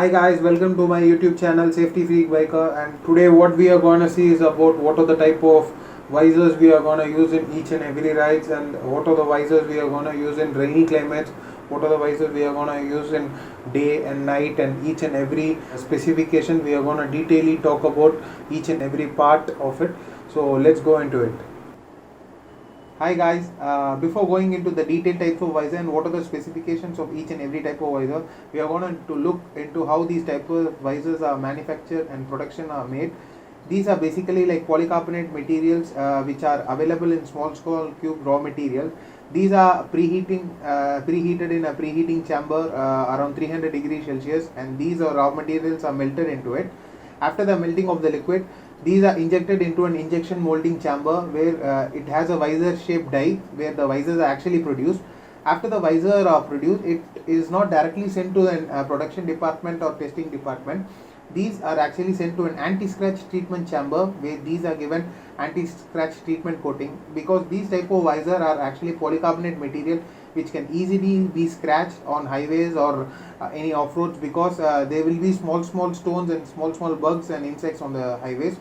Hi guys, welcome to my YouTube channel Safety Freak Biker, and today what we are gonna see is about what are the type of visors we are gonna use in each and every rides, and what are the visors we are gonna use in rainy climates, what are the visors we are gonna use in day and night, and each and every specification we are gonna detailedly talk about each and every part of it. So let's go into it. Hi guys, before going into the detailed types of visor and what are the specifications of each and every type of visor, we are going to look into how these type of visors are manufactured and production are made. These are basically like polycarbonate materials which are available in small scale cube raw material. These are preheated in a preheating chamber around 300 degrees Celsius, and these raw materials are melted into it. After the melting of the liquid, these are injected into an injection molding chamber where it has a visor shaped die where the visors are actually produced. After the visor are produced, it is not directly sent to the production department or testing department. These are actually sent to an anti-scratch treatment chamber where these are given anti-scratch treatment coating, because these type of visor are actually polycarbonate material which can easily be scratched on highways or any off-roads, because there will be small stones and small bugs and insects on the highways.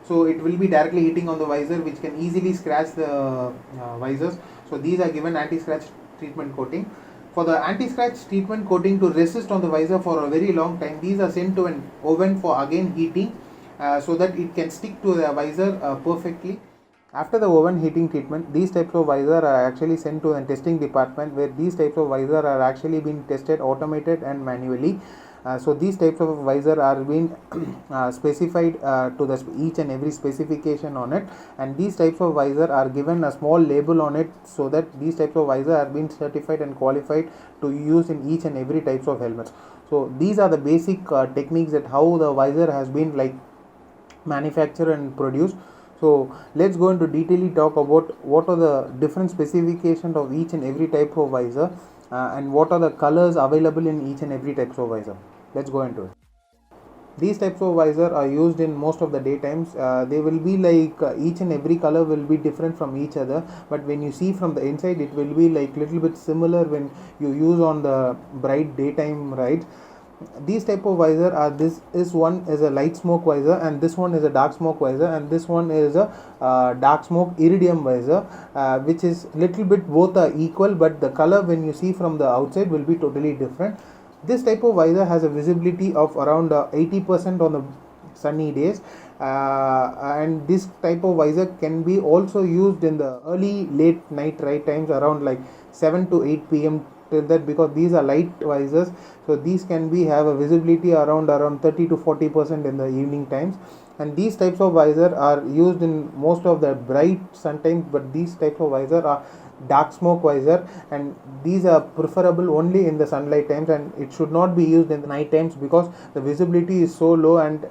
So it will be directly hitting on the visor which can easily scratch the visors. So these are given anti-scratch treatment coating. For the anti-scratch treatment coating to resist on the visor for a very long time, these are sent to an oven for again heating so that it can stick to the visor perfectly. After the oven heating treatment, these types of visor are actually sent to a testing department where these types of visor are actually being tested automated and manually. So these types of visor are being specified to the each and every specification on it, and these types of visor are given a small label on it so that these types of visor are being certified and qualified to use in each and every types of helmets. So these are the basic techniques that how the visor has been like manufactured and produced. So let's go into detailedly talk about what are the different specifications of each and every type of visor and what are the colors available in each and every type of visor. Let's go into it. These types of visor are used in most of the daytimes. They will be like each and every color will be different from each other, but when you see from the inside it will be like little bit similar when you use on the bright daytime rides. These type of visor are, this is one is a light smoke visor, and this one is a dark smoke visor, and this one is a dark smoke iridium visor, which is little bit both are equal, but the color when you see from the outside will be totally different. This type of visor has a visibility of around 80% on the sunny days, and this type of visor can be also used in the early late night ride times around like 7 to 8 p.m. till that, because these are light visors, so these can be have a visibility around 30 to 40% in the evening times. And these types of visor are used in most of the bright sun times, but these types of visor are dark smoke visor, and these are preferable only in the sunlight times, and it should not be used in the night times because the visibility is so low, and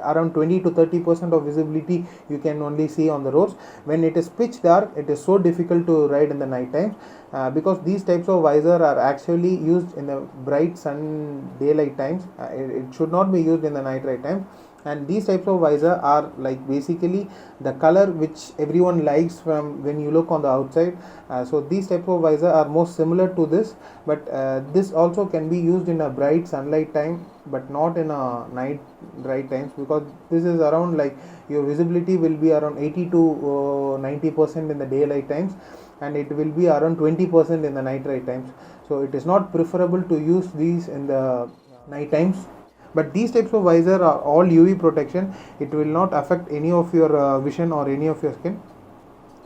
around 20 to 30% of visibility you can only see on the roads. When it is pitch dark, it is so difficult to ride in the night times because these types of visor are actually used in the bright sun daylight times. It should not be used in the night ride times. And these types of visor are like basically the color which everyone likes from when you look on the outside. So these types of visor are most similar to this, but this also can be used in a bright sunlight time but not in a night right times, because this is around like your visibility will be around 80 to 90% in the daylight times, and it will be around 20% in the night right times. So it is not preferable to use these in the night times. But these types of visor are all UV protection. It will not affect any of your vision or any of your skin.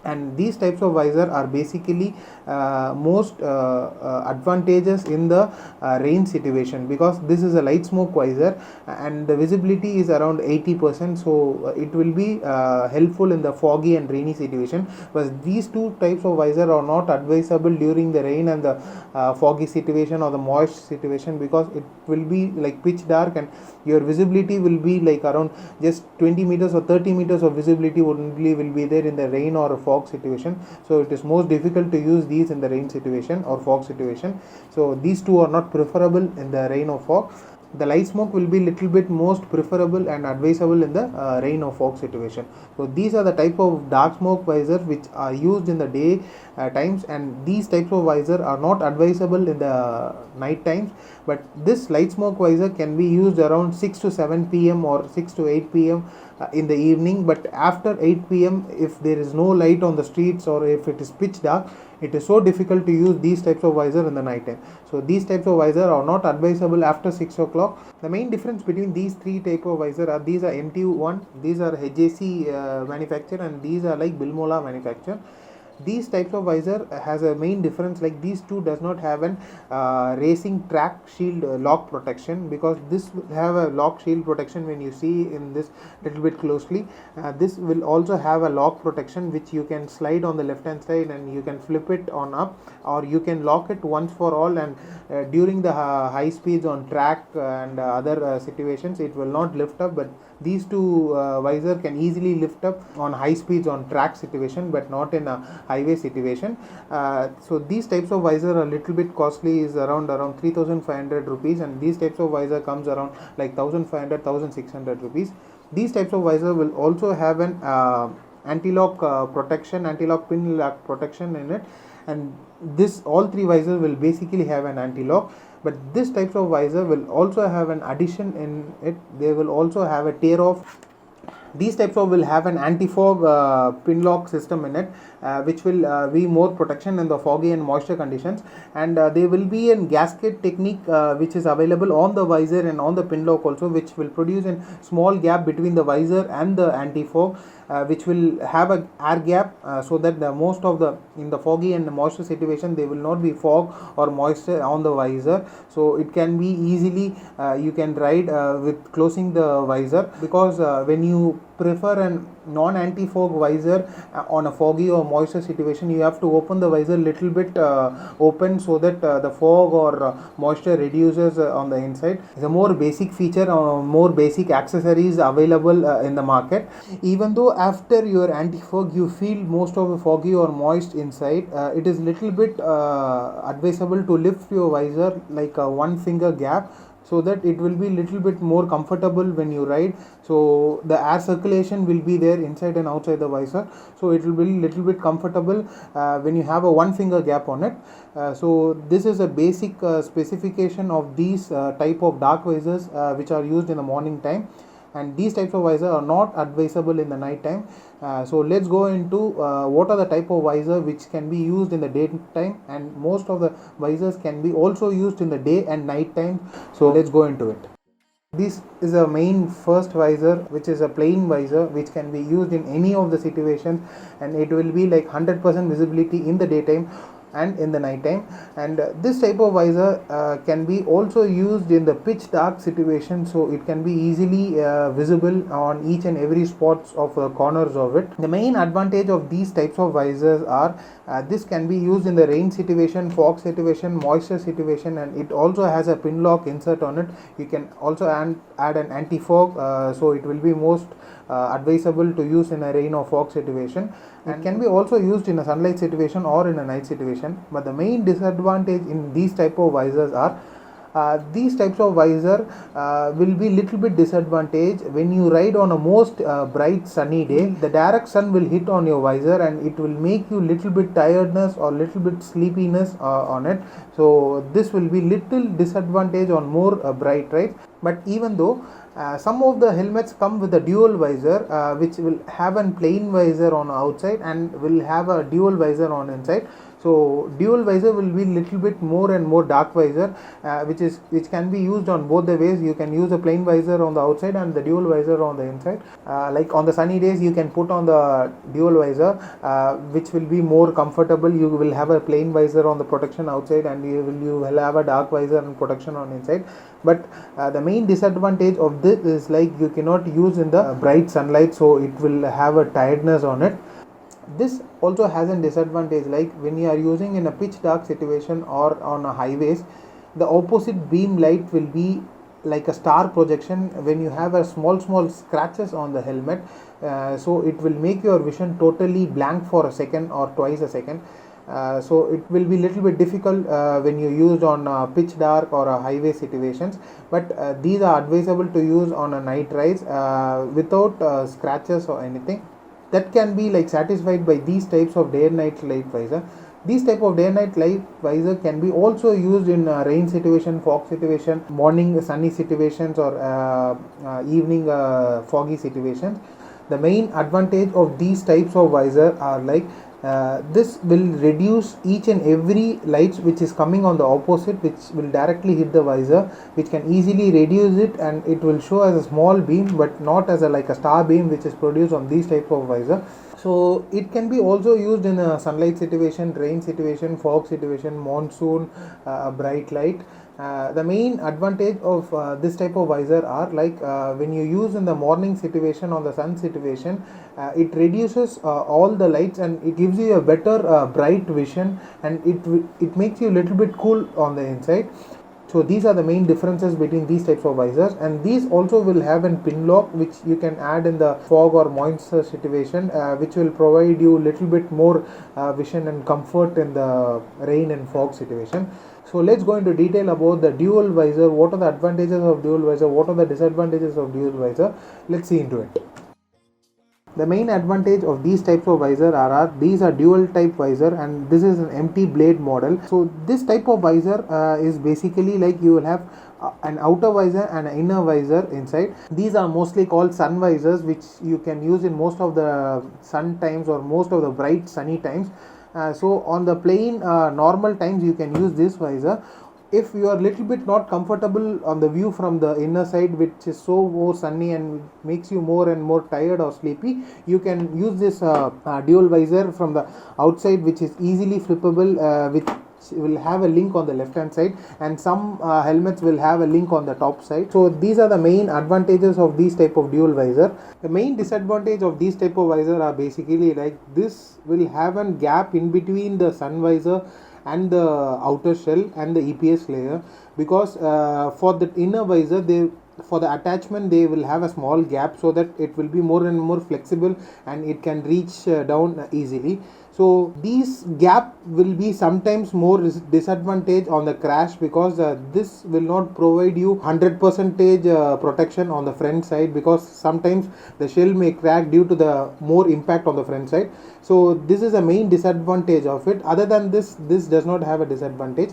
And these types of visor are basically most advantageous in the rain situation, because this is a light smoke visor and the visibility is around 80%, so it will be helpful in the foggy and rainy situation. But these two types of visor are not advisable during the rain and the foggy situation or the moist situation, because it will be like pitch dark and your visibility will be like around just 20 meters or 30 meters of visibility only will be there in the rain or fog situation. So it is most difficult to use these in the rain situation or fog situation. So these two are not preferable in the rain or fog. the light smoke will be little bit most preferable and advisable in the rain or fog situation. So these are the type of dark smoke visor which are used in the day times, and these types of visor are not advisable in the night times. But this light smoke visor can be used around 6 to 7 p.m. or 6 to 8 p.m. In the evening. But after 8 p.m., if there is no light on the streets or if it is pitch dark, it is so difficult to use these types of visor in the night time. So these types of visor are not advisable after 6 o'clock. The main difference between these three type of visor are, these are MTU1, these are HJC manufacturer, and these are like Bilmola manufacturer. These types of visor has a main difference, like these two does not have an racing track shield lock protection, because this will have a lock shield protection. When you see in this little bit closely, this will also have a lock protection which you can slide on the left hand side and you can flip it on up, or you can lock it once for all, and during the high speeds on track and other situations it will not lift up. But these two visor can easily lift up on high speeds on track situation, but not in a highway situation. So these types of visor are a little bit costly, is around 3,500 rupees, and these types of visor comes around like 1,500 1,600 rupees. These types of visor will also have an anti-lock protection, anti-lock pin lock protection in it, and this all three visors will basically have an anti-lock. But this types of visor will also have an addition in it, they will also have a tear off. These types of will have an anti-fog pin lock system in it, which will be more protection in the foggy and moisture conditions, and there will be a gasket technique which is available on the visor and on the pin lock also, which will produce a small gap between the visor and the anti-fog, which will have a air gap, so that the most of the in the foggy and the moisture situation there will not be fog or moisture on the visor. So it can be easily you can ride with closing the visor, because when you prefer a non anti-fog visor on a foggy or moisture situation, you have to open the visor little bit open, so that the fog or moisture reduces on the inside. It's a more basic feature, more basic accessories available in the market. Even though after your anti-fog you feel most of the foggy or moist inside, it is little bit advisable to lift your visor like a one finger gap, so that it will be little bit more comfortable when you ride. So the air circulation will be there inside and outside the visor, so it will be little bit comfortable when you have a one finger gap on it. So this is a basic specification of these type of dark visors which are used in the morning time, and these types of visor are not advisable in the night time. So let's go into what are the type of visor which can be used in the daytime, and most of the visors can be also used in the day and night time. So let's go into it. This is a main first visor, which is a plain visor which can be used in any of the situations, and it will be like 100% visibility in the daytime and in the night time. And this type of visor can be also used in the pitch dark situation, so it can be easily visible on each and every spots of the corners of it. The main advantage of these types of visors are this can be used in the rain situation, fog situation, moisture situation, and it also has a pin lock insert on it. You can also add an anti-fog, so it will be most advisable to use in a rain or fog situation. It can be also used in a sunlight situation or in a night situation. But the main disadvantage in these type of visors are these types of visor will be little bit disadvantage when you ride on a most bright sunny day. The direct sun will hit on your visor and it will make you little bit tiredness or little bit sleepiness on it. So this will be little disadvantage on more bright rides. But even though some of the helmets come with a dual visor, which will have a plain visor on outside and will have a dual visor on inside. So dual visor will be little bit more and more dark visor, which can be used on both the ways. You can use a plain visor on the outside and the dual visor on the inside. Like on the sunny days, you can put on the dual visor, which will be more comfortable. You will have a plain visor on the protection outside, and you will have a dark visor and protection on inside. But the main disadvantage of this is like you cannot use in the bright sunlight, so it will have a tiredness on it. This also has a disadvantage, like when you are using in a pitch dark situation or on a highways, the opposite beam light will be like a star projection when you have a small scratches on the helmet. So it will make your vision totally blank for a second or twice a second. so it will be little bit difficult when you use on pitch dark or highway situations, but these are advisable to use on a night rides without scratches or anything. That can be like satisfied by these types of day and night light visor. These type of day and night light visor can be also used in rain situation, fog situation, morning sunny situations, or evening foggy situations. The main advantage of these types of visor are like this will reduce each and every lights which is coming on the opposite, which will directly hit the visor, which can easily reduce it, and it will show as a small beam but not as a like a star beam which is produced on these type of visor. So it can be also used in a sunlight situation, rain situation, fog situation, monsoon, bright light. The main advantage of this type of visor are like when you use in the morning situation on the sun situation, it reduces all the lights and it gives you a better bright vision, and it makes you a little bit cool on the inside. So these are the main differences between these types of visors, and these also will have a pin lock which you can add in the fog or moisture situation, which will provide you little bit more vision and comfort in the rain and fog situation. So let's go into detail about the dual visor. What are the advantages of dual visor? What are the disadvantages of dual visor? Let's see into it. The main advantage of these types of visor are these are dual type visor, and this is an empty blade model. So this type of visor is basically like you will have an outer visor and an inner visor inside. These are mostly called sun visors, which you can use in most of the sun times or most of the bright sunny times. So on the plain normal times you can use this visor. If you are little bit not comfortable on the view from the inner side, which is so more sunny and makes you more and more tired or sleepy, you can use this dual visor from the outside, which is easily flippable, which will have a link on the left hand side, and some helmets will have a link on the top side. So these are the main advantages of these type of dual visor. The main disadvantage of these type of visor are basically like this will have a gap in between the sun visor and the outer shell and the EPS layer, because for the inner visor for the attachment they will have a small gap, so that it will be more and more flexible and it can reach down easily. So these gap will be sometimes more disadvantage on the crash, because this will not provide you 100% protection on the front side, because sometimes the shell may crack due to the more impact on the front side. So this is a main disadvantage of it. Other than this does not have a disadvantage.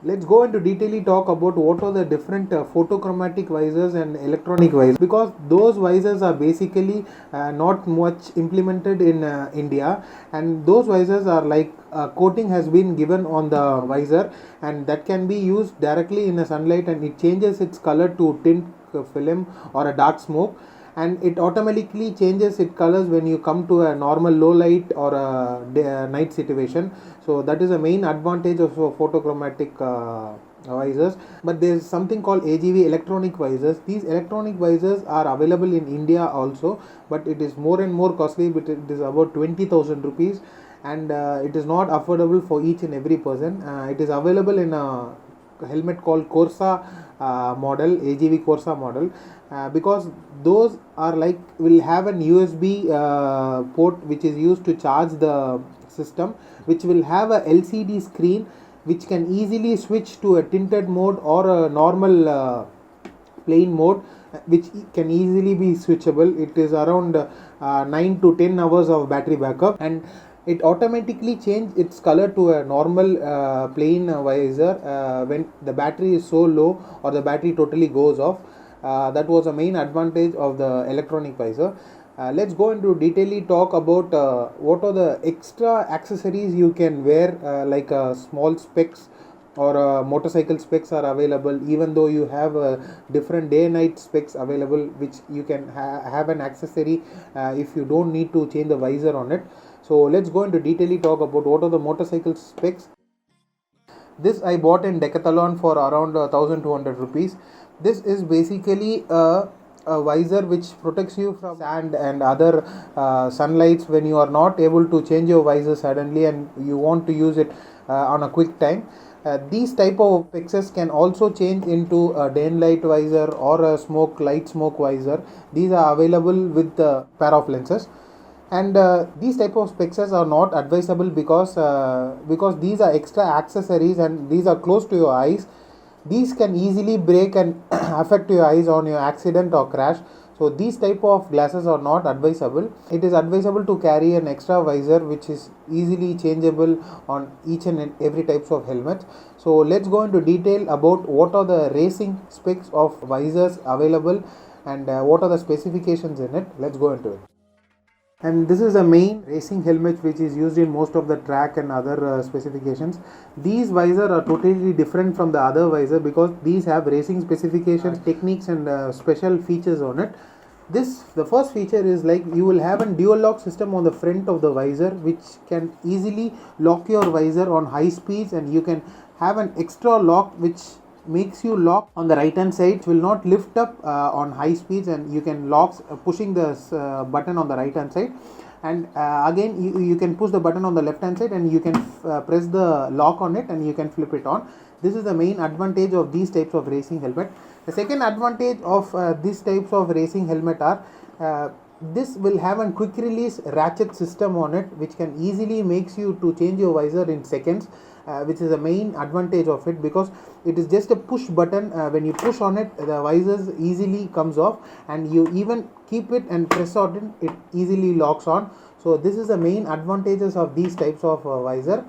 Let's go into detail talk about what are the different photochromatic visors and electronic visors, because those visors are basically not much implemented in India, and those visors are like coating has been given on the visor, and that can be used directly in the sunlight, and it changes its color to tint film or a dark smoke, and it automatically changes its colors when you come to a normal low light or a night situation. So that is a main advantage of photochromatic visors. But there is something called AGV electronic visors. These electronic visors are available in India also, but it is more and more costly. But it is about 20,000 rupees, and it is not affordable for each and every person. It is available in a helmet called Corsa model, AGV Corsa model, because those are like will have an USB port which is used to charge the system, which will have a LCD screen which can easily switch to a tinted mode or a normal plain mode, which can easily be switchable. It is around 9 to 10 hours of battery backup, and it automatically change its color to a normal plain visor when the battery is so low or the battery totally goes off. That was a main advantage of the electronic visor. Let's go into detail talk about what are the extra accessories you can wear, like small specs or motorcycle specs are available, even though you have different day and night specs available, which you can have an accessory if you don't need to change the visor on it. So let's go into detail talk about what are the motorcycle specs. This I bought in Decathlon for around 1200 rupees. This is basically a visor which protects you from sand and other sunlights when you are not able to change your visor suddenly and you want to use it on a quick time. These type of specs can also change into a day and light visor or a light smoke visor. These are available with the pair of lenses. And these type of specs are not advisable because these are extra accessories and these are close to your eyes. These can easily break and affect your eyes on your accident or crash. So these type of glasses are not advisable. It is advisable to carry an extra visor which is easily changeable on each and every types of helmets. So let's go into detail about what are the racing specs of visors available and what are the specifications in it. Let's go into it. And this is a main racing helmet which is used in most of the track and other specifications. These visors are totally different from the other visor because these have racing specifications, techniques and special features on it. The first feature is like you will have a dual lock system on the front of the visor which can easily lock your visor on high speeds, and you can have an extra lock which makes you lock on the right hand side. It will not lift up on high speeds, and you can lock pushing the button on the right hand side, and again you can push the button on the left hand side and you can press the lock on it and you can flip it on. This is the main advantage of these types of racing helmet. The second advantage of these types of racing helmet are this will have a quick release ratchet system on it which can easily makes you to change your visor in seconds, which is the main advantage of it because it is just a push button. When you push on it, the visors easily comes off, and you even keep it and press on it, it easily locks on. So this is the main advantages of these types of visor.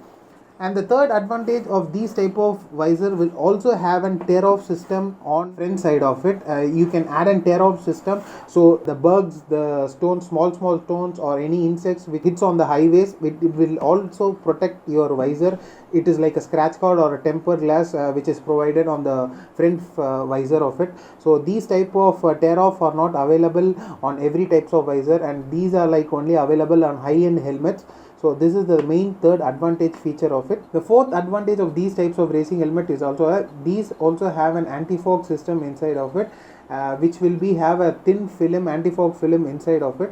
And the third advantage of these type of visor will also have an tear off system on front side of it. You can add an tear off system, so the bugs, the stones, small stones or any insects which hits on the highways, it will also protect your visor. It is like a scratch card or a tempered glass which is provided on the front visor of it. So these type of tear off are not available on every types of visor, and these are like only available on high end helmets. So this is the main third advantage feature of it. The fourth advantage of these types of racing helmet is also these also have an anti-fog system inside of it, which will have a thin film, anti-fog film inside of it,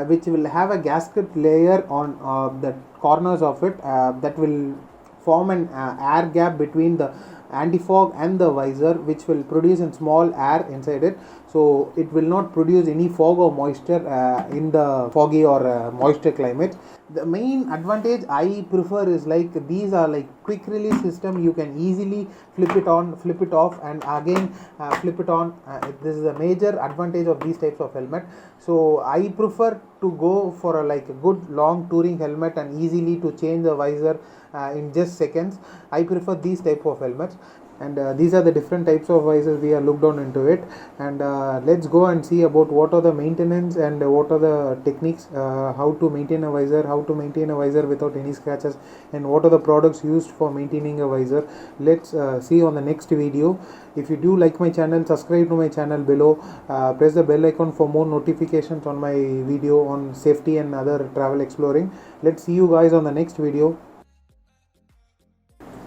which will have a gasket layer on the corners of it that will form an air gap between the anti-fog and the visor, which will produce a small air inside it, so it will not produce any fog or moisture in the foggy or moisture climate. The main advantage I prefer is like these are like quick release system. You can easily flip it on, flip it off, and again flip it on. This is a major advantage of these types of helmet. So I prefer to go for a like a good long touring helmet and easily to change the visor in just seconds. I prefer these type of helmets, and these are the different types of visors we are looked on into it. And let's go and see about what are the maintenance and what are the techniques, how to maintain a visor, how to maintain a visor without any scratches, and what are the products used for maintaining a visor. Let's see on the next video. If you do like my channel, subscribe to my channel below, press the bell icon for more notifications on my video on safety and other travel exploring. Let's see you guys on the next video.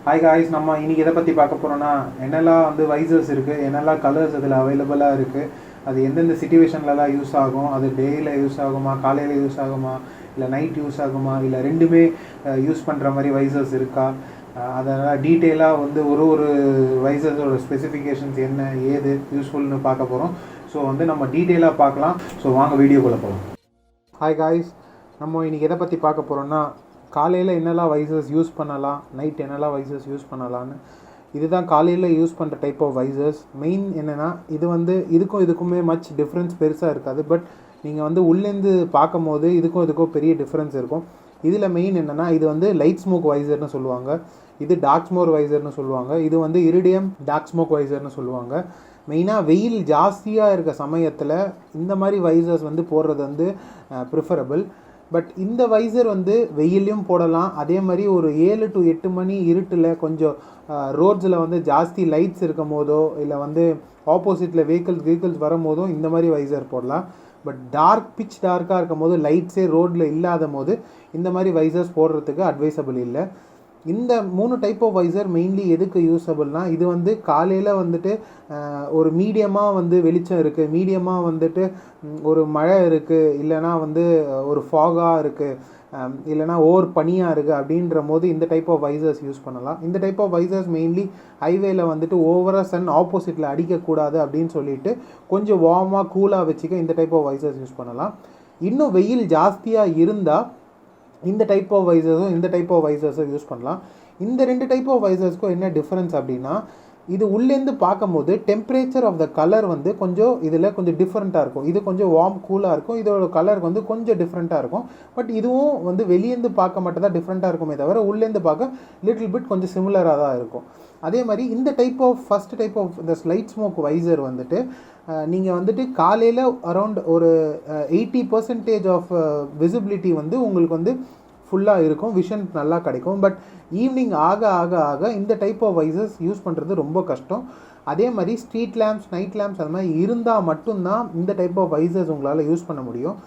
Hi guys, நம்ம இன்றைக்கி எதை பற்றி பார்க்க போகிறோன்னா என்னெல்லாம் வந்து visors இருக்குது, என்னெல்லாம் கலர்ஸ் அதில் அவைலபிளாக இருக்குது, அது எந்தெந்த சிச்சுவேஷன்லலாம் யூஸ் ஆகும், அது டேயில் யூஸ் ஆகுமா, காலையில் யூஸ் ஆகுமா, இல்லை நைட் யூஸ் ஆகுமா, இல்லை ரெண்டுமே யூஸ் பண்ணுற மாதிரி வைசர்ஸ் இருக்கா, அதனால் டீட்டெயிலாக வந்து ஒரு வைசர்ஸோட ஸ்பெசிஃபிகேஷன்ஸ் என்ன ஏது யூஸ்ஃபுல்னு பார்க்க போகிறோம். ஸோ வந்து நம்ம டீட்டெயிலாக பார்க்கலாம். ஸோ வாங்க வீடியோக்குள்ளே போகலாம். ஹாய் காய்ஸ், நம்ம இன்றைக்கி எதை பற்றி பார்க்க போகிறோன்னா காலையில் என்னெல்லாம் வைசர்ஸ் யூஸ் பண்ணலாம், நைட் என்னெல்லாம் வைசர்ஸ் யூஸ் பண்ணலான்னு. இதுதான் காலையில் யூஸ் பண்ணுற டைப் ஆஃப் வைசர்ஸ். மெயின் என்னென்னா இது வந்து இதுக்குமே மச் டிஃப்ரென்ஸ் பெருசாக இருக்காது. பட் நீங்கள் வந்து உள்ளேருந்து பார்க்கும் போது இதுக்கும் பெரிய டிஃப்ரென்ஸ் இருக்கும். இதில் மெயின் என்னென்னா இது வந்து லைட் ஸ்மோக் வைசர்னு சொல்லுவாங்க, இது டார்க் ஸ்மோக் வைசர்னு சொல்லுவாங்க, இது வந்து இரிடியம் டார்க் ஸ்மோக் வைசர்னு சொல்லுவாங்க. மெயினாக வெயில் ஜாஸ்தியாக இருக்க சமயத்தில் இந்த மாதிரி வைசர்ஸ் வந்து போடுறது வந்து ப்ரிஃபரபிள். பட் இந்த வைசர் வந்து வெயிலையும் போடலாம். அதே மாதிரி ஒரு 7 to 8 மணி இருட்டில் கொஞ்சம் ரோட்ஸில் வந்து ஜாஸ்தி லைட்ஸ் இருக்கும் போதோ, இல்லை வந்து ஆப்போசிட்டில் வெஹிக்கிள்ஸ் வரும்போதும் இந்த மாதிரி வைசர் போடலாம். பட் பிச் டார்க்காக இருக்கும் போது, லைட்ஸே ரோட்டில் இல்லாத போது இந்த மாதிரி வைசர்ஸ் போடுறதுக்கு அட்வைசபிள் இல்லை. இந்த 3 டைப் ஆஃப் வைசர் மெயின்லி எதுக்கு யூஸபிள்னால், இது வந்து காலையில் வந்துட்டு ஒரு மீடியமாக வந்து வெளிச்சம் இருக்குது, மீடியமாக வந்துட்டு ஒரு மழை இருக்குது, இல்லைனா வந்து ஒரு ஃபாகாக இருக்குது, இல்லைனா ஓவர் பனியாக இருக்குது அப்படின்ற போது இந்த டைப் ஆஃப் வைசர்ஸ் யூஸ் பண்ணலாம். இந்த டைப் ஆஃப் வைசர்ஸ் மெயின்லி ஹைவேயில் வந்துட்டு ஓவராக சன் ஆப்போசிட்டில் அடிக்கக்கூடாது அப்படின்னு சொல்லிட்டு கொஞ்சம் வார்மாக கூலாக வச்சுக்க இந்த டைப் ஆஃப் வைசர்ஸ் யூஸ் பண்ணலாம். இன்னும் வெயில் ஜாஸ்தியாக இருந்தால் இந்த டைப் ஆஃப் வைசர்ஸும் இந்த டைப் ஆஃப் வைசர்ஸும் யூஸ் பண்ணலாம். இந்த 2 டைப் ஆஃப் வைசர்ஸ்க்கும் என்ன டிஃப்ரென்ஸ் அப்படின்னா, இது உள்ளேருந்து பார்க்கும்போது டெம்பரேச்சர் ஆஃப் த கலர் வந்து கொஞ்சம் இதில் கொஞ்சம் டிஃப்ரெண்ட்டாக இருக்கும். இது கொஞ்சம் வார்ம் கூலாக இருக்கும், இதோட கலர் வந்து கொஞ்சம் டிஃப்ரெண்ட்டாக இருக்கும். பட் இதுவும் வந்து வெளியேருந்து பார்க்க மட்டும் தான் டிஃப்ரெண்ட்டாக இருக்குமே தவிர உள்ளேருந்து பார்க்க லிட்டில் பிட் கொஞ்சம் சிமிலராக தான் இருக்கும். அதே மாதிரி இந்த type of first type of இந்த லைட் ஸ்மோக் வைசர் வந்துட்டு நீங்கள் வந்துட்டு காலையில் அரௌண்ட் ஒரு 80% ஆஃப் விசிபிலிட்டி வந்து உங்களுக்கு வந்து ஃபுல்லாக இருக்கும், விஷன் நல்லா கிடைக்கும். பட் ஈவினிங் ஆக ஆக ஆக இந்த டைப் ஆஃப் வைசர்ஸ் யூஸ் பண்ணுறது ரொம்ப கஷ்டம். அதே மாதிரி ஸ்ட்ரீட் லேம்ப்ஸ், நைட் லேம்ப்ஸ் அது மாதிரி இருந்தால் மட்டும்தான் இந்த டைப் ஆஃப் வைசர்ஸ் உங்களால் யூஸ் பண்ண முடியும்.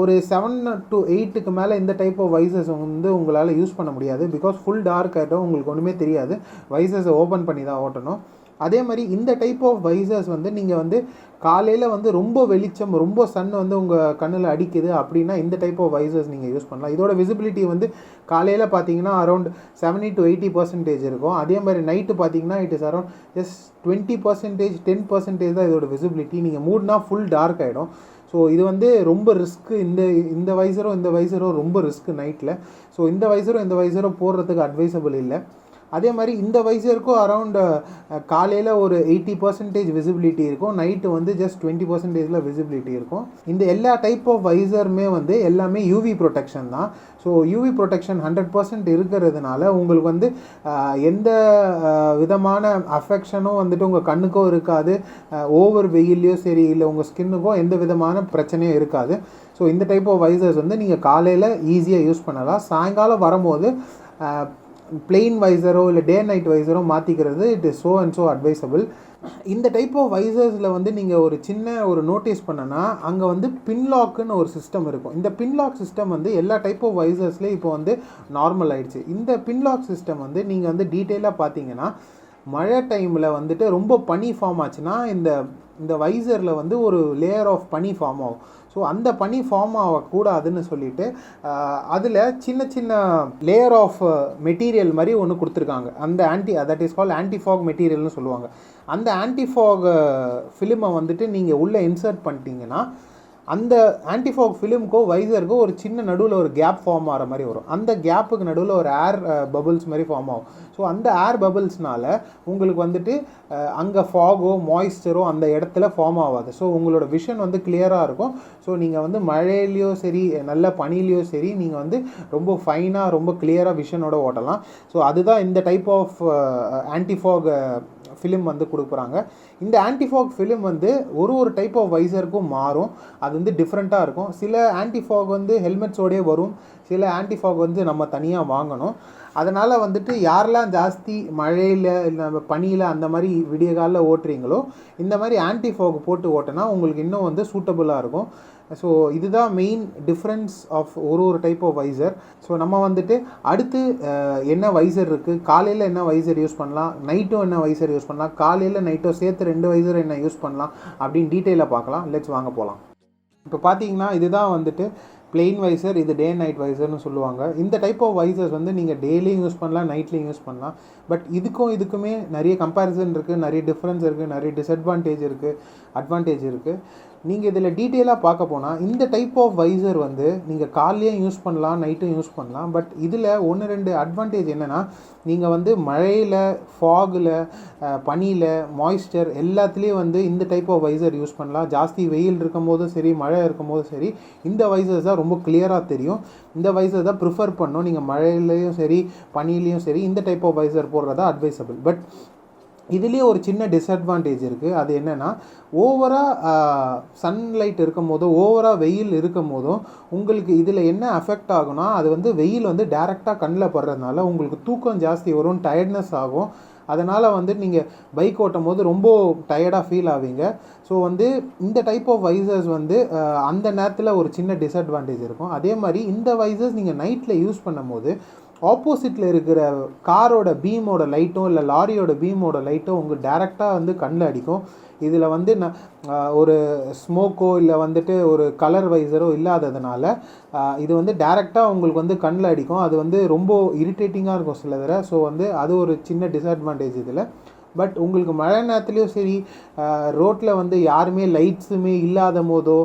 ஒரு 7 to 8க்கு மேலே இந்த டைப் ஆஃப் வைசர்ஸ் வந்து உங்களால் யூஸ் பண்ண முடியாது. பிகாஸ் ஃபுல் டார்க் ஆகிட்டோம், உங்களுக்கு ஒன்றுமே தெரியாது, வைசர்ஸை ஓப்பன் பண்ணி தான் ஓட்டணும். அதே மாதிரி இந்த டைப் ஆஃப் வைசர்ஸ் வந்து நீங்கள் வந்து காலையில் வந்து ரொம்ப வெளிச்சம், ரொம்ப சன் வந்து உங்கள் கண்ணில் அடிக்குது அப்படின்னா இந்த டைப் ஆஃப் வைசர்ஸ் நீங்கள் யூஸ் பண்ணலாம். இதோட விசிபிலிட்டி வந்து காலையில் பார்த்தீங்கன்னா அரௌண்ட் 70 to 80% இருக்கும். அதே மாதிரி நைட்டு பார்த்தீங்கன்னா இட் இஸ் அரௌண்ட் ஜஸ்ட் 20%, 10% தான் இதோட விசிபிலிட்டி. நீங்கள் மூட்னா ஃபுல் டார்க் ஆகிடும். ஸோ இது வந்து ரொம்ப ரிஸ்க்கு. இந்த வைசரும் ரொம்ப ரிஸ்க்கு நைட்டில். ஸோ இந்த வைசரும் போடுறதுக்கு அட்வைசபிள் இல்லை. அதே மாதிரி இந்த வைசருக்கும் அரவுண்ட் காலையில் ஒரு 80% விசிபிலிட்டி இருக்கும், நைட்டு வந்து ஜஸ்ட் 20% விசிபிலிட்டி இருக்கும். இந்த எல்லா டைப் ஆஃப் வைசருமே வந்து எல்லாமே யூவி ப்ரொடெக்ஷன் தான். ஸோ யூவி ப்ரொடெக்ஷன் 100% இருக்கிறதுனால உங்களுக்கு வந்து எந்த விதமான அஃபெக்ஷனும் வந்துட்டு உங்கள் கண்ணுக்கும் இருக்காது, ஓவர் வெயிலையோ சரி இல்லை உங்கள் ஸ்கின்னுக்கும் எந்த விதமான பிரச்சனையும் இருக்காது. ஸோ இந்த டைப் ஆஃப் வைசர்ஸ் வந்து நீங்கள் காலையில் ஈஸியாக யூஸ் பண்ணலாம். சாயங்காலம் வரும்போது பிளெயின் வைசரோ இல்லை டே நைட் வைசரோ மாற்றிக்கிறது இட் இஸ் ஸோ அட்வைசபிள். இந்த டைப் ஆஃப் வைசர்ஸில் வந்து நீங்கள் ஒரு சின்ன நோட்டீஸ் பண்ணனா அங்கே வந்து பின்லாக்குன்னு ஒரு சிஸ்டம் இருக்கும். இந்த பின்லாக் சிஸ்டம் வந்து எல்லா டைப் ஆஃப் வைசர்ஸ்லேயும் இப்போ வந்து நார்மல் ஆகிடுச்சு. இந்த பின்லாக் சிஸ்டம் வந்து நீங்கள் வந்து டீட்டெயிலாக பார்த்தீங்கன்னா மழை டைமில் வந்துட்டு ரொம்ப பனி ஃபார்ம் ஆச்சுன்னா இந்த வைசரில் வந்து ஒரு லேயர் ஆஃப் பனி ஃபார்ம் ஆகும். ஸோ அந்த பனி ஃபார்ம் ஆகக்கூடாதுன்னு சொல்லிட்டு அதில் சின்ன லேயர் ஆஃப் மெட்டீரியல் மாதிரி ஒன்று கொடுத்துருக்காங்க. அந்த தட் இஸ் கால் ஆன்டிஃபாக் மெட்டீரியல்னு சொல்லுவாங்க. அந்த ஆன்டிஃபாக் ஃபிலிமை வந்துட்டு நீங்கள் உள்ளே இன்சர்ட் பண்ணிட்டீங்கன்னா அந்த ஆன்டிஃபாக் ஃபிலிமுக்கோ வைசருக்கோ ஒரு சின்ன நடுவில் ஒரு கேப் ஃபார்ம் ஆகிற மாதிரி வரும். அந்த கேப்புக்கு நடுவில் ஒரு ஏர் பபிள்ஸ் மாதிரி ஃபார்ம் ஆகும். ஸோ அந்த ஏர் பபிள்ஸ்னால உங்களுக்கு வந்துட்டு அங்கே ஃபாகோ மாய்ஸ்சரோ அந்த இடத்துல ஃபார்ம் ஆகாது. ஸோ உங்களோட விஷன் வந்து கிளியராக இருக்கும். ஸோ நீங்கள் வந்து மழையிலையோ சரி நல்ல பனிலையோ சரி நீங்கள் வந்து ரொம்ப ஃபைனாக ரொம்ப கிளியராக விஷனோட ஓட்டலாம். ஸோ அதுதான் இந்த டைப் ஆஃப் ஆன்டிஃபாக் ஃபிலிம் வந்து கொடுக்குறாங்க. இந்த ஆன்டிஃபாக் ஃபிலிம் வந்து ஒரு டைப் ஆஃப் வைசருக்கும் மாறும், அது வந்து டிஃப்ரெண்ட்டாக இருக்கும். சில ஆன்டிஃபாக் வந்து ஹெல்மெட்ஸோடே வரும், சில ஆன்டிஃபாக் வந்து நம்ம தனியாக வாங்கணும். அதனால் வந்துட்டு யாரெல்லாம் ஜாஸ்தி மழையில் இல்லை பனியில் அந்த மாதிரி விடிய காலில் ஓட்டுறீங்களோ இந்த மாதிரி ஆன்டிஃபாக் போட்டு ஓட்டினா உங்களுக்கு இன்னும் வந்து சூட்டபுளாக இருக்கும். ஸோ இதுதான் மெயின் டிஃப்ரென்ஸ் ஆஃப் ஒரு டைப் ஆஃப் வைசர். ஸோ நம்ம வந்துட்டு அடுத்து என்ன வைசர் இருக்குது, காலையில் என்ன வைசர் யூஸ் பண்ணலாம், நைட்டும் என்ன வைசர் யூஸ் பண்ணலாம், காலையில் நைட்டோ சேர்த்து 2 வைசர் என்ன யூஸ் பண்ணலாம் அப்படின்னு டீட்டெயிலாக பார்க்கலாம். லெட்ஸ் வாங்க போகலாம். இப்போ பார்த்தீங்கன்னா இதுதான் வந்துட்டு பிளெயின் வைசர், இது டே நைட் வைசர்னு சொல்லுவாங்க. இந்த டைப் ஆஃப் வைசர்ஸ் வந்து நீங்கள் டேலையும் யூஸ் பண்ணலாம், நைட்லேயும் யூஸ் பண்ணலாம். பட் இதுக்குமே நிறைய கம்பேரிசன் இருக்குது, நிறைய டிஃப்ரென்ஸ் இருக்குது, நிறைய டிஸ்அட்வான்டேஜ் இருக்குது, அட்வான்டேஜ் இருக்குது. நீங்கள் இதில் டீட்டெயிலாக பார்க்க போனால் இந்த டைப் ஆஃப் வைசர் வந்து நீங்கள் காலையும் யூஸ் பண்ணலாம், நைட்டும் யூஸ் பண்ணலாம். பட் இதில் 1-2 அட்வான்டேஜ் என்னென்னா, நீங்கள் வந்து மழையில், ஃபாகில், பனியில், மாய்ஸ்சர் எல்லாத்துலேயும் வந்து இந்த டைப் ஆஃப் வைசர் யூஸ் பண்ணலாம். ஜாஸ்தி வெயில் இருக்கும் போதும் சரி மழை இருக்கும் போதும் சரி இந்த வைசர்ஸ் தான் ரொம்ப கிளியராக தெரியும். இந்த வைசர் தான் ப்ரிஃபர் பண்ணணும். நீங்கள் மழையிலையும் சரி பனிலையும் சரி இந்த டைப் ஆஃப் வைசர் போடுறதா அட்வைசபிள். பட் இதுலேயே ஒரு சின்ன டிஸ்அட்வான்டேஜ் இருக்குது. அது என்னென்னா, ஓவராக சன்லைட் இருக்கும் போதும் ஓவராக வெயில் இருக்கும் போதும் உங்களுக்கு இதில் என்ன அஃபெக்ட் ஆகும்னா, அது வந்து வெயில் வந்து டேரெக்டாக கண்ணில் படுறதுனால உங்களுக்கு தூக்கம் ஜாஸ்தி வரும், டயர்ட்னஸ் ஆகும். அதனால் வந்து நீங்கள் பைக் ஓட்டும் போது ரொம்ப டயர்டாக ஃபீல் ஆவீங்க. ஸோ வந்து இந்த டைப் ஆஃப் வைசர்ஸ் வந்து அந்த நேரத்தில் ஒரு சின்ன டிஸ்அட்வான்டேஜ் இருக்கும். அதே மாதிரி இந்த வைசர்ஸ் நீங்கள் நைட்டில் யூஸ் பண்ணும் போது ஆப்போசிட்டில் இருக்கிற காரோட பீமோட லைட்டோ இல்லை லாரியோட பீமோட லைட்டோ உங்களுக்கு டேரெக்டாக வந்து கண்ணில் அடிக்கும். இதில் வந்து ஒரு ஸ்மோக்கோ இல்லை வந்துட்டு ஒரு கலர் வைசரோ இல்லாததுனால இது வந்து டேரெக்டாக உங்களுக்கு வந்து கண்ணில் அடிக்கும். அது வந்து ரொம்ப இரிட்டேட்டிங்காக இருக்கும் சில தடவை. ஸோ வந்து அது ஒரு சின்ன டிஸ்அட்வான்டேஜ் இதில். பட் உங்களுக்கு மழை நேரத்துலையும் சரி, ரோட்டில் வந்து யாருமே லைட்ஸுமே இல்லாத போதோ,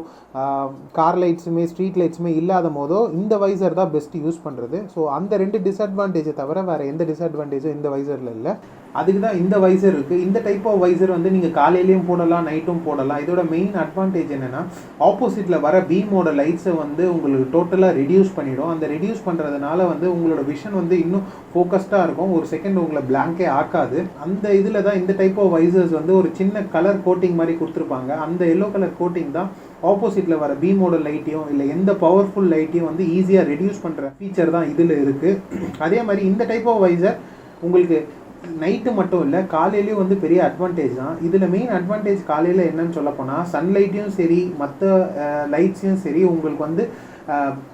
கார் லைட்ஸுமே ஸ்ட்ரீட் லைட்ஸுமே இல்லாத போதோ இந்த வைசர் தான் பெஸ்ட்டு யூஸ் பண்ணுறது. ஸோ அந்த 2 டிஸ்அட்வான்டேஜை தவிர வேறு எந்த டிஸ்அட்வான்டேஜும் இந்த வைசரில் இல்லை. அதுக்கு தான் இந்த வைசர் இருக்குது. இந்த டைப் ஆஃப் வைசர் வந்து நீங்கள் காலையிலையும் போடலாம், நைட்டும் போடலாம். இதோட மெயின் அட்வான்டேஜ் என்னென்னா, ஆப்போசிட்டில் வர பீமோட லைட்ஸை வந்து உங்களுக்கு டோட்டலாக ரெடியூஸ் பண்ணிவிடும். அந்த ரெடியூஸ் பண்ணுறதுனால வந்து உங்களோட விஷன் வந்து இன்னும் ஃபோக்கஸ்டாக இருக்கும். ஒரு செகண்ட் உங்களை பிளாங்கே ஆக்காது. அந்த இதில் தான் இந்த டைப் ஆஃப் வைசர்ஸ் வந்து ஒரு சின்ன கலர் கோட்டிங் மாதிரி கொடுத்துருப்பாங்க. அந்த எல்லோ கலர் கோட்டிங் தான் ஆப்போசிட்டில் வர பீமோட லைட்டையும் இல்லை எந்த பவர்ஃபுல் லைட்டையும் வந்து ஈஸியாக ரெடியூஸ் பண்ணுற ஃபீச்சர் தான் இதில் இருக்குது. அதே மாதிரி இந்த டைப் ஆஃப் வைசர் உங்களுக்கு நைட்டு மட்டும் இல்லை, காலையிலையும் வந்து பெரிய அட்வான்டேஜ் தான். இதில் மெயின் அட்வான்டேஜ் காலையில் என்னன்னு சொல்ல போனால், சன்லைட்டையும் சரி மற்ற லைட்ஸையும் சரி உங்களுக்கு வந்து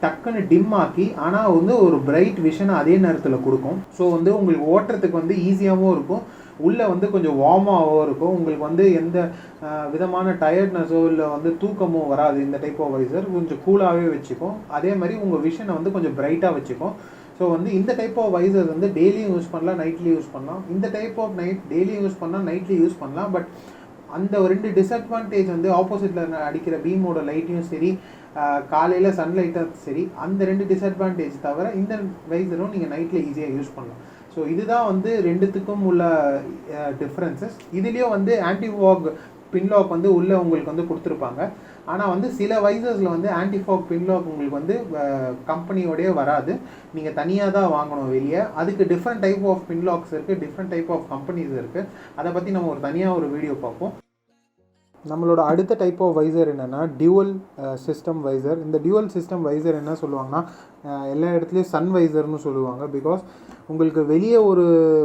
டக்குன்னு டிம் ஆக்கி ஆனால் வந்து ஒரு பிரைட் விஷனை அதே நேரத்தில் கொடுக்கும். ஸோ வந்து உங்களுக்கு ஓட்டுறதுக்கு வந்து ஈஸியாகவும் இருக்கும், உள்ளே வந்து கொஞ்சம் வார்மாகவும் இருக்கும். உங்களுக்கு வந்து எந்த விதமான டயர்ட்னஸோ இல்லை வந்து தூக்கமோ வராது. இந்த டைப் ஆஃப் வைசர் கொஞ்சம் கூலாகவே வச்சுக்கும். அதே மாதிரி உங்கள் விஷனை வந்து கொஞ்சம் பிரைட்டாக வச்சுக்கும். ஸோ வந்து இந்த டைப் ஆஃப் வைசர் வந்து டெய்லியும் யூஸ் பண்ணலாம், நைட்லேயும் யூஸ் பண்ணலாம். இந்த டைப் ஆஃப் டெய்லியும் யூஸ் பண்ணலாம், நைட்லேயும் யூஸ் பண்ணலாம். பட் அந்த 2 டிஸ்அட்வான்டேஜ் வந்து ஆப்போசிட்டில் அடிக்கிற பீமோட லைட்டையும் சரி, காலையில் சன்லைட்டும் சரி, அந்த 2 டிஸ்அட்வான்டேஜ் தவிர இந்த வைசரும் நீங்கள் நைட்டில் ஈஸியாக யூஸ் பண்ணலாம். ஸோ இதுதான் வந்து ரெண்டுத்துக்கும் உள்ள டிஃப்ரென்சஸ். இதுலேயும் வந்து ஆன்டிஃபாக் பின்லாக் வந்து உள்ளே உங்களுக்கு வந்து கொடுத்துருப்பாங்க. ஆனால் வந்து சில வைசர்ஸில் வந்து ஆன்டிஃபாக் பின்லாக் உங்களுக்கு வந்து கம்பெனியோடய வராது, நீங்கள் தனியாக தான் வாங்கணும் வெளியே. அதுக்கு டிஃப்ரெண்ட் டைப் ஆஃப் பின்லாக்ஸ் இருக்குது, டிஃப்ரெண்ட் டைப் ஆஃப் கம்பெனிஸ் இருக்குது. அதை பற்றி நம்ம தனியாக ஒரு வீடியோ பார்ப்போம். நம்மளோட அடுத்த டைப் ஆஃப் வைசர் என்னென்னா டியூவல் சிஸ்டம் வைசர். இந்த டியூவல் சிஸ்டம் வைசர் என்ன சொல்லுவாங்கன்னா, எல்லா இடத்துலையும் சன் வைசர்னு சொல்லுவாங்க. பிகாஸ் உங்களுக்கு வெளியே ஒரு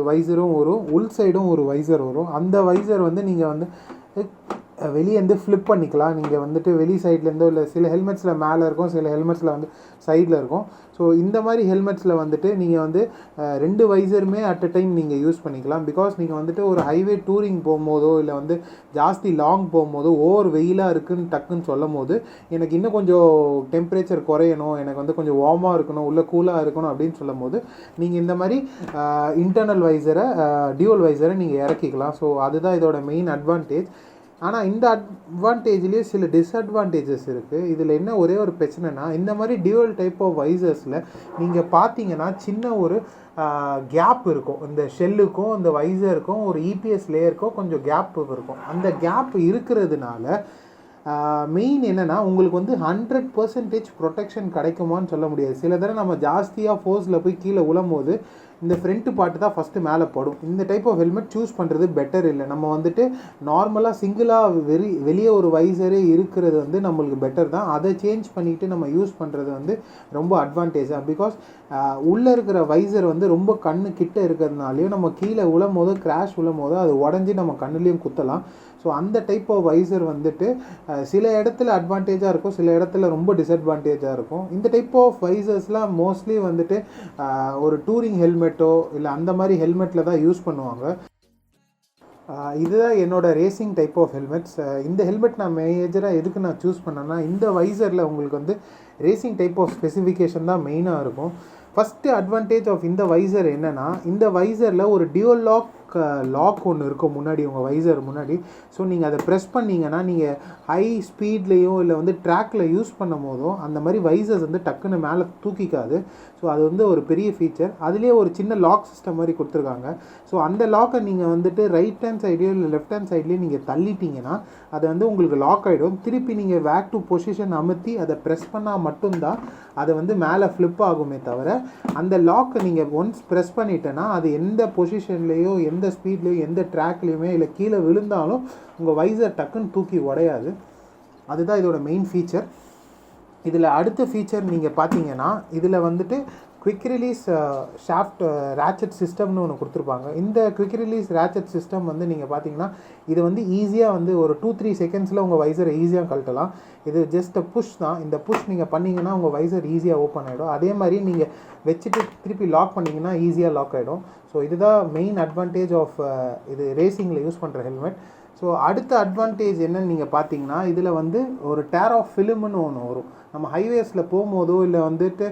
வைசரும் வரும், உள் சைடும் ஒரு வைசர் வரும். அந்த வைசர் வந்து நீங்கள் வந்து வெளியே வந்து ஃப்ளிப் பண்ணிக்கலாம். நீங்கள் வந்துட்டு வெளி சைட்லேருந்தோ இல்லை சில ஹெல்மெட்ஸில் மேலே இருக்கும், சில ஹெல்மெட்ஸில் வந்து சைடில் இருக்கும். ஸோ இந்த மாதிரி ஹெல்மெட்ஸில் வந்துட்டு நீங்கள் வந்து 2 வைசருமே அட் அ டைம் நீங்கள் யூஸ் பண்ணிக்கலாம். பிகாஸ் நீங்கள் வந்துட்டு ஒரு ஹைவே டூரிங் போகும்போதோ இல்லை வந்து ஜாஸ்தி லாங் போகும்போதோ ஓவர் வெயிலாக இருக்குன்னு டக்குன்னு சொல்லும் போது, எனக்கு இன்னும் கொஞ்சம் டெம்பரேச்சர் குறையணும், எனக்கு வந்து கொஞ்சம் வார்மாக இருக்கணும், உள்ளே கூலாக இருக்கணும் அப்படின்னு சொல்லும் போது நீங்கள் இந்த மாதிரி இன்டர்னல் வைசரை டியூவல் வைசரை நீங்கள் இறக்கிக்கலாம். ஸோ அதுதான் இதோட மெயின் அட்வான்டேஜ். ஆனால் இந்த அட்வான்டேஜ்லேயே சில டிஸ்அட்வான்டேஜஸ் இருக்குது. இதில் என்ன ஒரே ஒரு பிரச்சனைனா, இந்த மாதிரி டியூவல் டைப் ஆஃப் வைசர்ஸில் நீங்கள் பார்த்தீங்கன்னா சின்ன ஒரு கேப் இருக்கும். இந்த ஷெல்லுக்கும் இந்த வைசருக்கும் ஒரு இபிஎஸ் லேயருக்கும் கொஞ்சம் கேப் இருக்கும். அந்த கேப் இருக்கிறதுனால மெயின் என்னென்னா, உங்களுக்கு வந்து 100% ப்ரொடெக்ஷன் கிடைக்குமான்னு சொல்ல முடியாது. சில தடவை நம்ம ஜாஸ்தியாக ஃபோர்ஸில் போய் கீழே விழும்போது இந்த ஃப்ரண்ட்டு பார்ட்டு தான் ஃபஸ்ட்டு மேலே படும். இந்த டைப் ஆஃப் ஹெல்மெட் சூஸ் பண்ணுறது பெட்டர் இல்லை. நம்ம வந்துட்டு நார்மலாக சிங்கிளாக வெளியே ஒரு வைசரே இருக்கிறது வந்து நம்மளுக்கு பெட்டர் தான். அதை சேஞ்ச் பண்ணிவிட்டு நம்ம யூஸ் பண்ணுறது வந்து ரொம்ப அட்வான்டேஜாக. பிகாஸ் உள்ளே இருக்கிற வைசர் வந்து ரொம்ப கண்ணு கிட்ட இருக்கிறதுனாலையும் நம்ம கீழே விழும் போது கிராஷ் விழும் போது அது உடஞ்சி நம்ம கண்ணுலேயும் குத்தலாம். ஸோ அந்த டைப் ஆஃப் வைசர் வந்துட்டு சில இடத்துல அட்வான்டேஜாக இருக்கும், சில இடத்துல ரொம்ப டிஸ்அட்வான்டேஜாக இருக்கும். இந்த டைப் ஆஃப் வைசர்ஸ்லாம் மோஸ்ட்லி வந்துட்டு ஒரு டூரிங் ஹெல்மெட்டோ இல்லை அந்த மாதிரி ஹெல்மெட்டில் தான் யூஸ் பண்ணுவாங்க. இதுதான் என்னோடய ரேசிங் டைப் ஆஃப் ஹெல்மெட்ஸ். இந்த ஹெல்மெட் நான் மேஜராக எதுக்கு நான் சூஸ் பண்ணேன்னா, இந்த வைசரில் உங்களுக்கு வந்து ரேசிங் டைப் ஆஃப் ஸ்பெசிஃபிகேஷன் தான் மெயினாக இருக்கும். ஃபஸ்ட்டு அட்வான்டேஜ் ஆஃப் இந்த வைசர் என்னென்னா, இந்த வைசரில் ஒரு டியூவல் லாக் ஒன்று இருக்கும் முன்னாடி, உங்கள் வைசர் முன்னாடி. ஸோ நீங்கள் அதை ப்ரெஸ் பண்ணிங்கன்னா நீங்கள் ஹை ஸ்பீட்லேயோ இல்லை வந்து ட்ராக்கில் யூஸ் பண்ணும் போதும் அந்த மாதிரி வைசர்ஸ் வந்து டக்குன்னு மேலே தூக்கிக்காது. ஸோ அது வந்து ஒரு பெரிய ஃபீச்சர். அதுலேயே ஒரு சின்ன லாக் சிஸ்டம் மாதிரி கொடுத்துருக்காங்க. ஸோ அந்த லாக்கை நீங்கள் வந்துட்டு ரைட் ஹேண்ட் சைட்லேயோ இல்லை லெஃப்ட் ஹேண்ட் சைட்லேயும் நீங்கள் தள்ளிட்டிங்கன்னா அது வந்து உங்களுக்கு லாக் ஆகிடும். திருப்பி நீங்கள் பேக் டு பொசிஷன் அமுத்தி அதை ப்ரெஸ் பண்ணால் மட்டும்தான் அதை வந்து மேலே ஃப்ளிப் ஆகுமே தவிர, அந்த லாக்கை நீங்கள் ஒன்ஸ் ப்ரெஸ் பண்ணிட்டேன்னா அது எந்த பொசிஷன்லேயோ எந்த ஸ்பீட்லேயோ எந்த ட்ராக்லேயுமே இல்லை கீழே விழுந்தாலும் உங்கள் வைசர் டக்குன்னு தூக்கி உடையாது. அதுதான் இதோட மெயின் ஃபீச்சர். இதில் அடுத்த ஃபீச்சர் நீங்கள் பார்த்தீங்கன்னா, இதில் வந்துட்டு குவிக் ரிலீஸ் ஷாஃப்ட் ரேச்சட் சிஸ்டம்னு ஒன்று கொடுத்துருப்பாங்க. இந்த குவிக் ரிலீஸ் ரேச்சட் சிஸ்டம் வந்து நீங்கள் பார்த்தீங்கன்னா இது வந்து ஈஸியாக வந்து ஒரு 2-3 செகண்ட்ஸில் உங்கள் வைசரை ஈஸியாக கழட்டலாம். இது ஜஸ்ட் புஷ் தான். இந்த புஷ் நீங்கள் பண்ணிங்கன்னா உங்கள் வைசர் ஈஸியாக ஓப்பன் ஆகிடும். அதே மாதிரி நீங்கள் வச்சுட்டு திருப்பி லாக் பண்ணிங்கன்னா ஈஸியாக லாக் ஆகிடும். ஸோ இதுதான் மெயின் அட்வான்டேஜ் ஆஃப் இது ரேசிங்கில் யூஸ் பண்ணுற ஹெல்மெட். ஸோ அடுத்த அட்வான்டேஜ் என்னன்னு நீங்கள் பார்த்தீங்கன்னா, இதில் வந்து ஒரு டேர் ஆஃப் ஃபிலிம்னு ஒன்று வரும். நம்ம ஹைவேஸில் போகும்போதோ இல்லை வந்துட்டு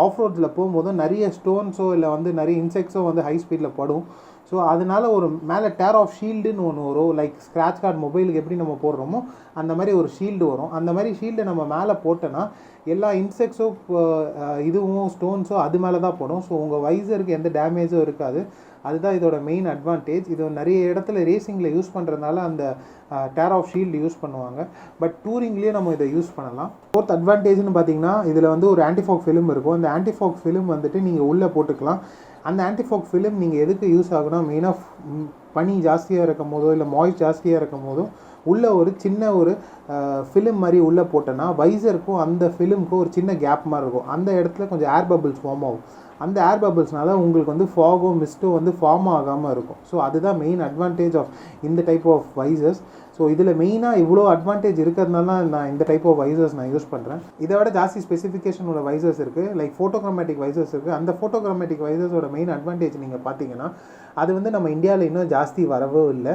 ஆஃப் ரோட்ஸில் போகும்போதோ நிறைய ஸ்டோன்ஸோ இல்லை வந்து நிறைய இன்செக்ட்ஸோ வந்து ஹை ஸ்பீடில் படும். ஸோ அதனால ஒரு மேலே டேர் ஆஃப் ஷீல்டுன்னு ஒன்று வரும். லைக் ஸ்க்ராட்ச் கார்டு மொபைலுக்கு எப்படி நம்ம போடுறோமோ அந்த மாதிரி ஒரு ஷீல்டு வரும். அந்த மாதிரி ஷீல்டு நம்ம மேலே போட்டோன்னா எல்லா இன்செக்ட்ஸோ இதுவும் ஸ்டோன்ஸோ அது மேலே தான் போடும். ஸோ உங்கள் வைசருக்கு எந்த டேமேஜும் இருக்காது. அதுதான் இதோட மெயின் அட்வான்டேஜ். இது நிறைய இடத்துல ரேசிங்கில் யூஸ் பண்ணுறதுனால அந்த டேர் ஆஃப் ஷீல்டு யூஸ் பண்ணுவாங்க. பட் டூரிங்லேயே நம்ம இதை யூஸ் பண்ணலாம். ஃபோர்த் அட்வான்டேஜ்னு பார்த்தீங்கன்னா இதில் வந்து ஒரு ஆன்டிஃபாக் ஃபிலிம் இருக்கும். அந்த ஆன்டிஃபாக் ஃபிலிம் வந்துட்டு நீங்கள் உள்ளே போட்டுக்கலாம். அந்த ஆன்டிஃபாக் ஃபிலிம் நீங்கள் எதுக்கு யூஸ் ஆகுனா மெயினாக பனி ஜாஸ்தியாக இருக்கும் போதோ இல்லை மாய்ஸ் ஜாஸ்தியாக இருக்கும் போதும் உள்ளே ஒரு சின்ன ஒரு ஃபிலிம் மாதிரி உள்ளே போட்டோன்னா வைசருக்கும் அந்த ஃபிலிமுக்கும் ஒரு சின்ன கேப் மாதிரி இருக்கும். அந்த இடத்துல கொஞ்சம் ஏர் பபிள்ஸ் ஃபார்ம் ஆகும். அந்த ஏர் பபிள்ஸ்னால உங்களுக்கு வந்து ஃபாகோ மிஸ்ட்டோ வந்து ஃபார்ம் ஆகாமல் இருக்கும். ஸோ அதுதான் மெயின் அட்வான்டேஜ் ஆஃப் இந்த டைப் ஆஃப் வைசர்ஸ். ஸோ இதில் மெயினாக இவ்வளோ அட்வான்டேஜ் இருக்கிறதுனால நான் இந்த டைப் ஆஃப் வைசர்ஸ் நான் யூஸ் பண்ணுறேன். இதை விட ஜாஸ்தி ஸ்பெசிஃபிகேஷனோட வைசர்ஸ் இருக்குது. லைக் ஃபோட்டோகிராமேட்டிக் வைசர்ஸ் இருக்குது. அந்த ஃபோட்டோகிராமேட்டிக் வைசர்ஸோட மெயின் அட்வான்டேஜ் நீங்கள் பார்த்தீங்கன்னா அது வந்து நம்ம இந்தியாவில் இன்னும் ஜாஸ்தி வரவே இல்லை.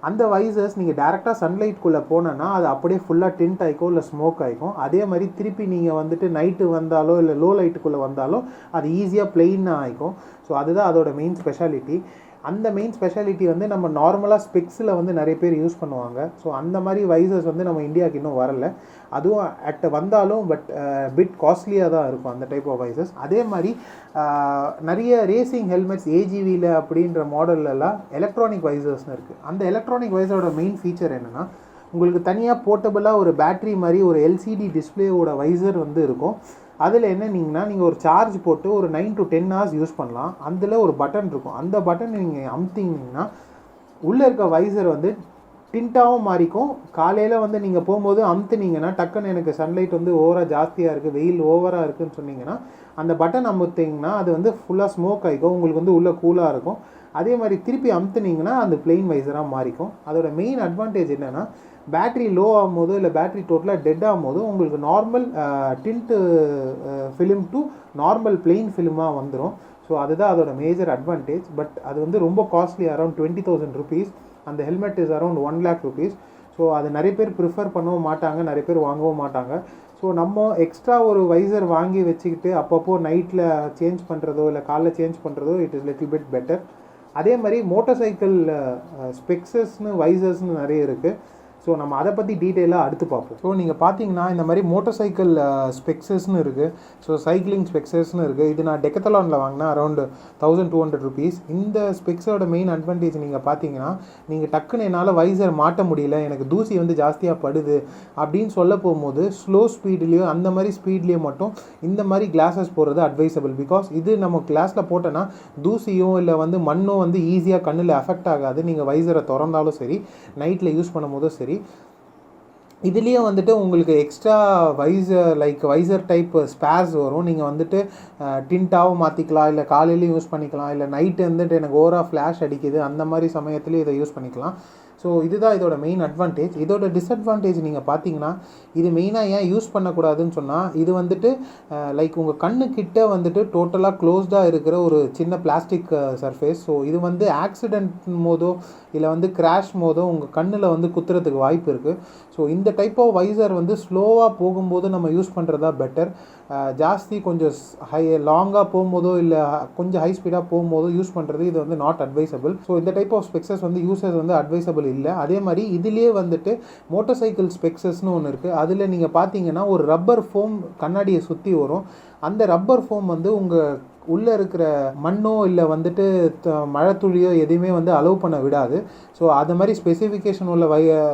அந்த வைசர்ஸ் நீங்கள் டேரெக்டாக சன்லைட்குள்ளே போனோன்னா அது அப்படியே ஃபுல்லாக டிண்ட் ஆகிக்கும் இல்லை ஸ்மோக் ஆகிக்கும். அதே மாதிரி திருப்பி நீங்கள் வந்துட்டு நைட்டு வந்தாலோ இல்லை லோ லைட்டுக்குள்ளே வந்தாலோ அது ஈஸியாக பிளெயினாக ஆகிக்கும். ஸோ அதுதான் அதோட மெயின் ஸ்பெஷாலிட்டி. அந்த மெயின் ஸ்பெஷாலிட்டி வந்து நம்ம நார்மலாக ஸ்பெக்ஸில் வந்து நிறைய பேர் யூஸ் பண்ணுவாங்க. ஸோ அந்த மாதிரி வைசர்ஸ் வந்து நம்ம இந்தியாவுக்கு இன்னும் வரலை. அதுவும் வந்தாலும் பட் பிட் காஸ்ட்லியாக தான் இருக்கும் அந்த டைப் ஆஃப் வைசர்ஸ். அதே மாதிரி நிறைய ரேசிங் ஹெல்மெட்ஸ் ஏஜிவியில் அப்படின்ற மாடல்லலாம் எலக்ட்ரானிக் வைசர்ஸ்னு இருக்குது. அந்த எலக்ட்ரானிக் வைசரோட மெயின் ஃபீச்சர் என்னென்னா உங்களுக்கு தனியாக போர்ட்டபுளாக ஒரு பேட்ரி மாதிரி ஒரு எல்சிடி டிஸ்பிளேவோட வைசர் வந்து இருக்கும். அதில் என்னன்னீங்கன்னா நீங்கள் ஒரு சார்ஜ் போட்டு ஒரு 9 to 10 hours யூஸ் பண்ணலாம். அதில் ஒரு பட்டன் இருக்கும். அந்த பட்டன் நீங்கள் அமுத்திங்கன்னா உள்ளே இருக்க வைசர் வந்து டிண்டாகவும் மாறிக்கும். காலையில் வந்து நீங்கள் போகும்போது அமுத்துனீங்கன்னா டக்குன்னு எனக்கு சன்லைட் வந்து ஓவராக ஜாஸ்தியாக இருக்குது, வெயில் ஓவராக இருக்குதுன்னு சொன்னீங்கன்னா அந்த பட்டன் அமுத்திங்கன்னா அது வந்து ஃபுல்லாக ஸ்மோக் ஆகிக்கும். உங்களுக்கு வந்து உள்ளே கூலாக இருக்கும். அதே மாதிரி திருப்பி அமுத்துனீங்கன்னா அந்த பிளெயின் வைசராக மாறிக்கும். அதோட மெயின் அட்வான்டேஜ் என்னென்னா பேட்ரி லோ ஆகும்போதோ இல்லை பேட்ரி டோட்டலாக டெட் ஆகும்போது உங்களுக்கு normal tint film to normal plain ஃபிலிமாக வந்துடும். ஸோ அதுதான் அதோட மேஜர் அட்வான்டேஜ். பட் அது வந்து ரொம்ப காஸ்ட்லி, அரௌண்ட் 20,000 rupees. அந்த helmet is around 1 lakh rupees. So அது நிறைய பேர் ப்ரிஃபர் பண்ணவும் மாட்டாங்க, நிறைய பேர் வாங்கவும் மாட்டாங்க. ஸோ நம்ம எக்ஸ்ட்ரா ஒரு வைசர் வாங்கி வச்சுக்கிட்டு அப்பப்போ நைட்டில் சேஞ்ச் பண்ணுறதோ இல்லை காலைல சேஞ்ச் பண்ணுறதோ it is little bit better. அதே மாதிரி மோட்டார் சைக்கிள் ஸ்பெக்ஸஸ்னு வைசர்ஸ்னு நிறைய இருக்குது. ஸோ நம்ம அதை பற்றி டீட்டெயிலாக அடுத்து பார்ப்போம். ஸோ நீங்கள் பார்த்தீங்கன்னா இந்த மாதிரி மோட்டார் சைக்கிள் ஸ்பெக்ஸஸ்னு இருக்குது. ஸோ சைக்கிளிங் ஸ்பெக்ஸஸ்னு இருக்குது. இது நான் டெக்கத்தலானில் வாங்கினேன் அரௌண்ட் 1200 rupees. இந்த ஸ்பெக்ஸோட மெயின் அட்வான்டேஜ் நீங்கள் பார்த்தீங்கன்னா நீங்கள் டக்குன்னு என்னால் வைசர் மாட்ட முடியல, எனக்கு தூசி வந்து ஜாஸ்தியாக படுது அப்படின்னு சொல்ல போகும்போது ஸ்லோ ஸ்பீட்லேயோ அந்த மாதிரி ஸ்பீட்லேயோ மட்டும் இந்த மாதிரி கிளாஸஸ் போடுறது அட்வைசபிள். பிகாஸ் இது நம்ம கிளாஸில் போட்டோன்னா தூசியோ இல்லை வந்து மண்ணோ வந்து ஈஸியாக கண்ணில் அஃபெக்ட் ஆகாது. நீங்கள் வைசரை திறந்தாலும் சரி, நைட்டில் யூஸ் பண்ணும்போதும் சரி. இதுலேயே வந்துட்டு உங்களுக்கு எக்ஸ்ட்ரா வைசர் டைப் ஸ்பேர்ஸ் வரும். நீங்கள் வந்துட்டு டின்ட்டாகவும் மாற்றிக்கலாம், இல்லை காலையிலையும் யூஸ் பண்ணிக்கலாம், இல்லை நைட்டு வந்துட்டு எனக்கு ஓவராக ஃப்ளாஷ் அடிக்குது அந்த மாதிரி சமயத்துலேயும் இதை யூஸ் பண்ணிக்கலாம். ஸோ இதுதான் இதோட மெயின் அட்வான்டேஜ். இதோட டிஸ்அட்வான்டேஜ் நீங்கள் பார்த்தீங்கன்னா இது மெயினாக ஏன் யூஸ் பண்ணக்கூடாதுன்னு சொன்னால் இது வந்துட்டு லைக் உங்கள் கண்ணுக்கிட்ட வந்துட்டு டோட்டலாக க்ளோஸ்டாக இருக்கிற ஒரு சின்ன பிளாஸ்டிக் சர்ஃபேஸ். ஸோ இது வந்து ஆக்சிடென்ட் போதோ இல்லை வந்து கிராஷ் போதோ உங்கள் கண்ணில் வந்து குத்துறதுக்கு வாய்ப்பு இருக்குது. ஸோ இந்த டைப் ஆஃப் வைசர் வந்து ஸ்லோவாக போகும்போது நம்ம யூஸ் பண்ணுறதா பெட்டர். ஜாஸ்தி கொஞ்சம் லாங்காக போகும்போதோ இல்லை கொஞ்சம் ஹை ஸ்பீடாக போகும்போதோ யூஸ் பண்ணுறது இது வந்து நாட் அட்வைசபிள். ஸோ இந்த டைப் ஆஃப் ஸ்பெக்ஸஸ் வந்து யூசர்ஸ் வந்து அட்வைசபிள் இல்லை. அதே மாதிரி இதுலேயே வந்துட்டு மோட்டார் சைக்கிள் ஸ்பெக்ஸஸ்னு ஒன்று இருக்குது. அதில் நீங்கள் பார்த்தீங்கன்னா ஒரு ரப்பர் ஃபோம் கண்ணாடியை சுற்றி வரும். அந்த ரப்பர் ஃபோம் வந்து உங்கள் உள்ளே இருக்கிற மண்ணோ இல்லை வந்துட்டு மழை துளியோ எதையுமே வந்து அலோவ் பண்ண விடாது. ஸோ அது மாதிரி ஸ்பெசிஃபிகேஷன் உள்ள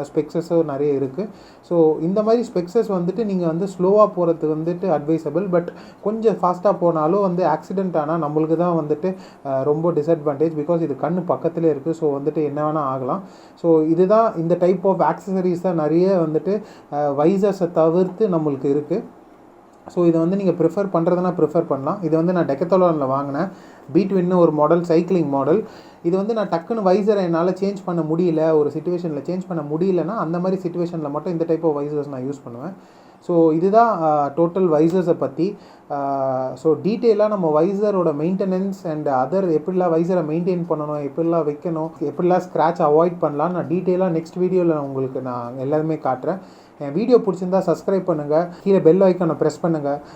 ஸ்பெக்ஸஸோ நிறைய இருக்குது. ஸோ இந்த மாதிரி ஸ்பெக்ஸஸ் வந்துட்டு நீங்கள் வந்து ஸ்லோவாக போகிறது வந்துட்டு அட்வைசபிள். பட் கொஞ்சம் ஃபாஸ்ட்டாக போனாலும் வந்து ஆக்சிடென்ட் ஆனால் நம்மளுக்கு தான் வந்துட்டு ரொம்ப டிஸ்அட்வான்டேஜ். பிகாஸ் இது கண் பக்கத்துலேயே இருக்குது. ஸோ வந்துட்டு என்ன வேணால் ஆகலாம். ஸோ இதுதான் இந்த டைப் ஆஃப் ஆக்சசரிஸ் தான் நிறைய வந்துட்டு வைசர்ஸை தவிர்த்து நம்மளுக்கு இருக்குது. ஸோ இதை வந்து நீங்கள் ப்ரிஃபர் பண்ணுறதுனா ப்ரிஃபர் பண்ணலாம். இது வந்து நான் டெக்கத்தலானில் வாங்கினேன். பீட்வின்னு ஒரு மாடல், சைக்கிளிங் மாடல். இது வந்து நான் டக்குன்னு வைசரை என்னால் சேஞ்ச் பண்ண முடியல, ஒரு சிச்சுவேஷனில் சேஞ்ச் பண்ண முடியலன்னா அந்த மாதிரி சிச்சுவேஷனில் மட்டும் இந்த டைப் ஆஃப் வைசர்ஸ் நான் யூஸ் பண்ணுவேன். ஸோ இதுதான் டோட்டல் வைசர்ஸை பற்றி. ஸோ டீட்டெயிலாக நம்ம வைசரோட மெயின்டெனன்ஸ் அண்ட் அதர் எப்படிலாம் வைசரை மெயின்டைன் பண்ணணும், எப்படிலாம் வைக்கணும், எப்படிலாம் ஸ்க்ராட்ச் அவாய்ட் பண்ணலாம் நான் டீட்டெயிலாக நெக்ஸ்ட் வீடியோவில் உங்களுக்கு நான் எல்லாருமே காட்டுறேன். என் வீடியோ பிடிச்சிருந்தா சப்ஸ்கிரைப் பண்ணுங்கள், கீழே பெல் ஐக்கானை ப்ரெஸ் பண்ணுங்கள்.